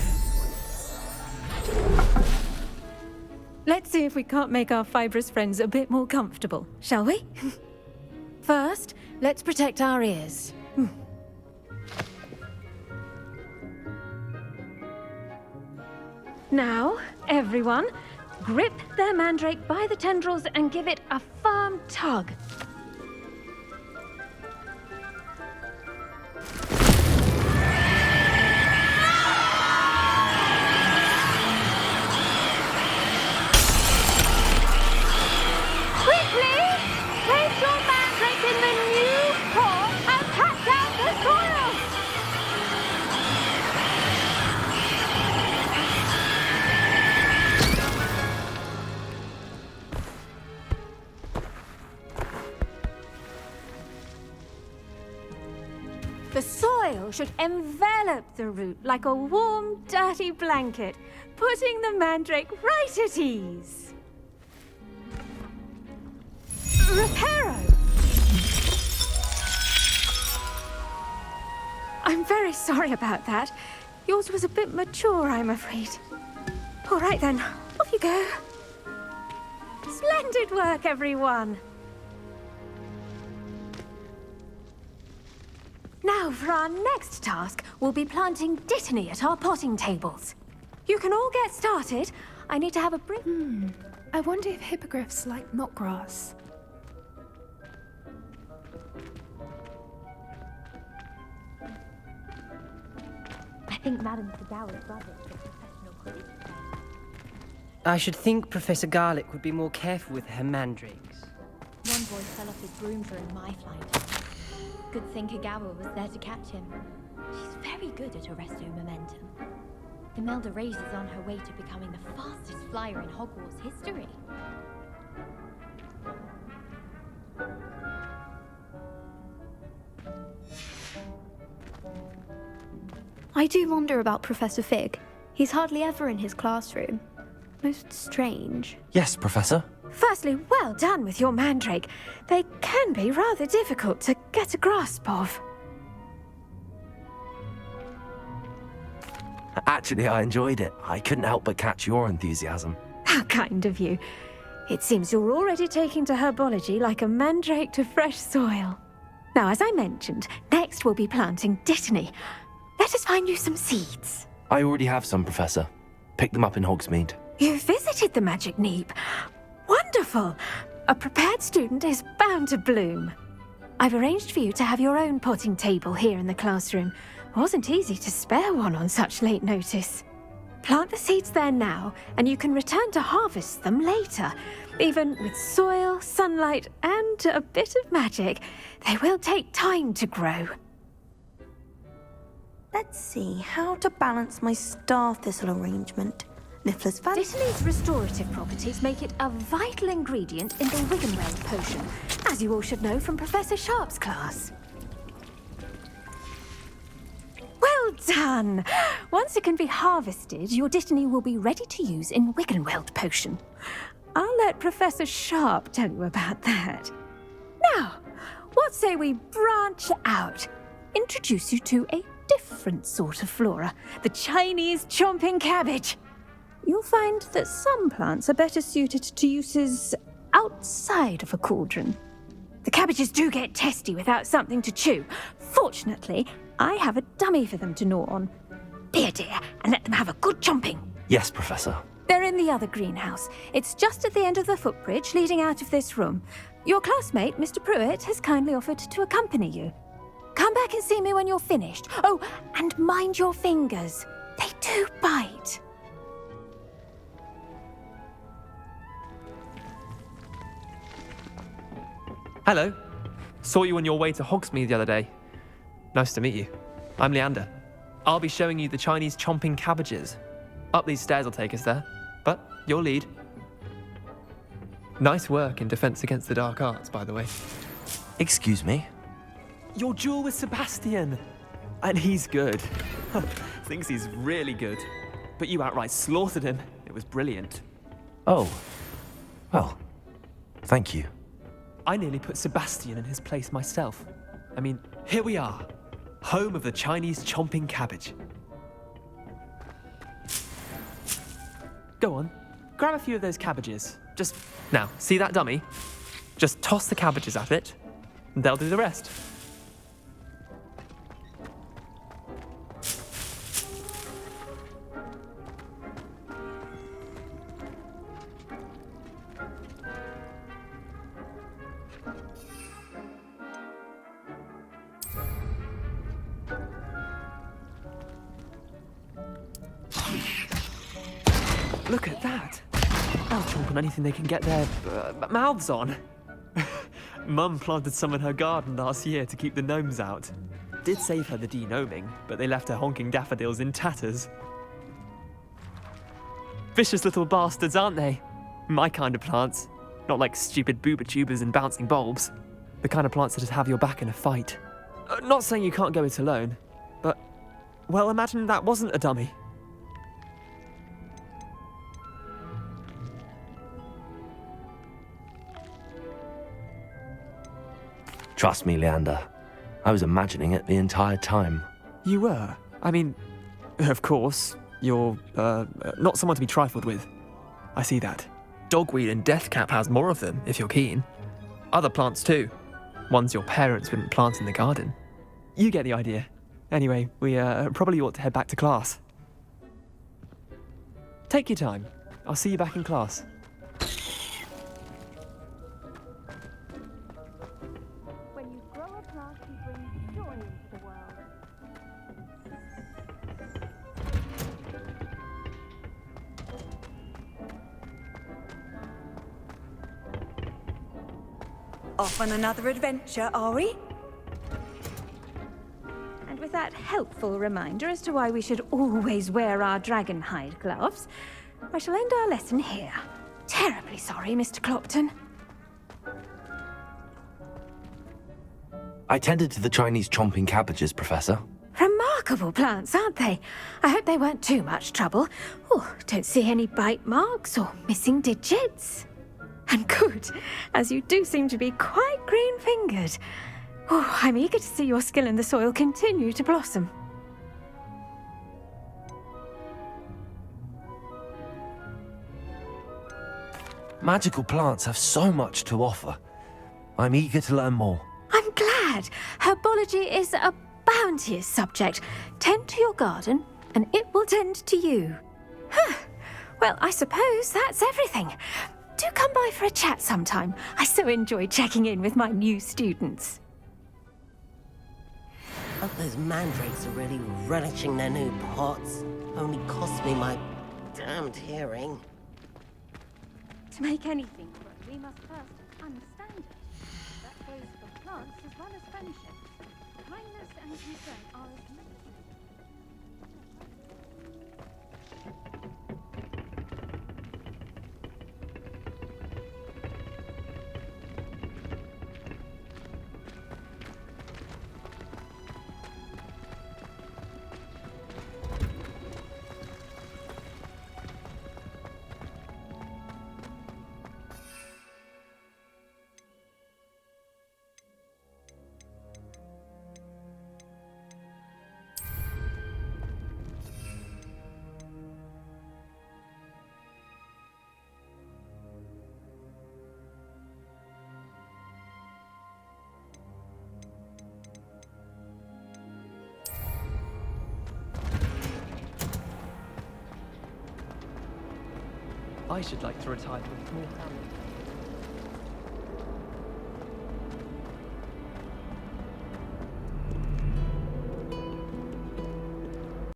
Let's see if we can't make our fibrous friends a bit more comfortable, shall we? First, let's protect our ears. Now, everyone, grip their mandrake by the tendrils and give it a firm tug. The soil should envelop the root like a warm, dirty blanket, putting the mandrake right at ease. Reparo! I'm very sorry about that. Yours was a bit mature, I'm afraid. All right then, off you go. Splendid work, everyone. Now, for our next task, we'll be planting dittany at our potting tables. You can all get started. I need to have a break. I wonder if hippogriffs like knotgrass. I think Madame Fidel is rather a professional colleague. I should think Professor Garlic would be more careful with her mandrakes. One boy fell off his broom during my flight. Good thing Kagawa was there to catch him. She's very good at arresting momentum. Imelda Reyes is on her way to becoming the fastest flyer in Hogwarts history. I do wonder about Professor Fig. He's hardly ever in his classroom. Most strange. Yes, Professor. Firstly, well done with your mandrake. They can be rather difficult to get a grasp of. Actually, I enjoyed it. I couldn't help but catch your enthusiasm. How kind of you. It seems you're already taking to herbology like a mandrake to fresh soil. Now, as I mentioned, next we'll be planting dittany. Let us find you some seeds. I already have some, Professor. Picked them up in Hogsmeade. You visited the Magic Neep. Wonderful! A prepared student is bound to bloom. I've arranged for you to have your own potting table here in the classroom. Wasn't easy to spare one on such late notice. Plant the seeds there now, and you can return to harvest them later. Even with soil, sunlight, and a bit of magic, they will take time to grow. Let's see how to balance my star thistle arrangement. Niffler's fan. Dittany's restorative properties make it a vital ingredient in the Wiggenweld potion, as you all should know from Professor Sharp's class. Well done! Once it can be harvested, your Dittany will be ready to use in Wiggenweld potion. I'll let Professor Sharp tell you about that. Now, what say we branch out? Introduce you to a different sort of flora, the Chinese chomping cabbage. You'll find that some plants are better suited to uses outside of a cauldron. The cabbages do get testy without something to chew. Fortunately, I have a dummy for them to gnaw on. Be a dear and let them have a good chomping. Yes, Professor. They're in the other greenhouse. It's just at the end of the footbridge leading out of this room. Your classmate, Mr. Pruitt, has kindly offered to accompany you. Come back and see me when you're finished. Oh, and mind your fingers. They do bite. Hello. Saw you on your way to Hogsmeade the other day. Nice to meet you. I'm Leander. I'll be showing you the Chinese chomping cabbages. Up these stairs will take us there, but your lead. Nice work in Defense Against the Dark Arts, by the way. Excuse me? Your duel with Sebastian. And he's good. Thinks he's really good. But you outright slaughtered him. It was brilliant. Oh. Well, thank you. I nearly put Sebastian in his place myself. I mean, here we are. Home of the Chinese chomping cabbage. Go on, grab a few of those cabbages. Just, now, see that dummy? Just toss the cabbages at it, and they'll do the rest. Look at that. They'll chomp on anything they can get their mouths on. Mum planted some in her garden last year to keep the gnomes out. Did save her the de-gnoming, but they left her honking daffodils in tatters. Vicious little bastards, aren't they? My kind of plants. Not like stupid booba tubers and bouncing bulbs. The kind of plants that'd have your back in a fight. Not saying you can't go it alone, but, well, imagine that wasn't a dummy. Trust me, Leander. I was imagining it the entire time. You were? I mean, of course, you're, not someone to be trifled with. I see that. Dogweed and deathcap has more of them, if you're keen. Other plants too. Ones your parents wouldn't plant in the garden. You get the idea. Anyway, we probably ought to head back to class. Take your time. I'll see you back in class. Off on another adventure, are we? And with that helpful reminder as to why we should always wear our dragon hide gloves, I shall end our lesson here. Terribly sorry, Mr. Clopton. I tended to the Chinese chomping cabbages, Professor. Remarkable plants, aren't they? I hope they weren't too much trouble. Oh, don't see any bite marks or missing digits. And good, as you do seem to be quite green-fingered. Oh, I'm eager to see your skill in the soil continue to blossom. Magical plants have so much to offer. I'm eager to learn more. I'm glad. Herbology is a bounteous subject. Tend to your garden, and it will tend to you. Huh. Well, I suppose that's everything. Do come by for a chat sometime. I so enjoy checking in with my new students. Hope those mandrakes are really relishing their new pots. only cost me my damned hearing. To make anything work, we must first understand it. That goes for plants as well as friendships. Kindness and concern are as much. I should like to retire to a small family.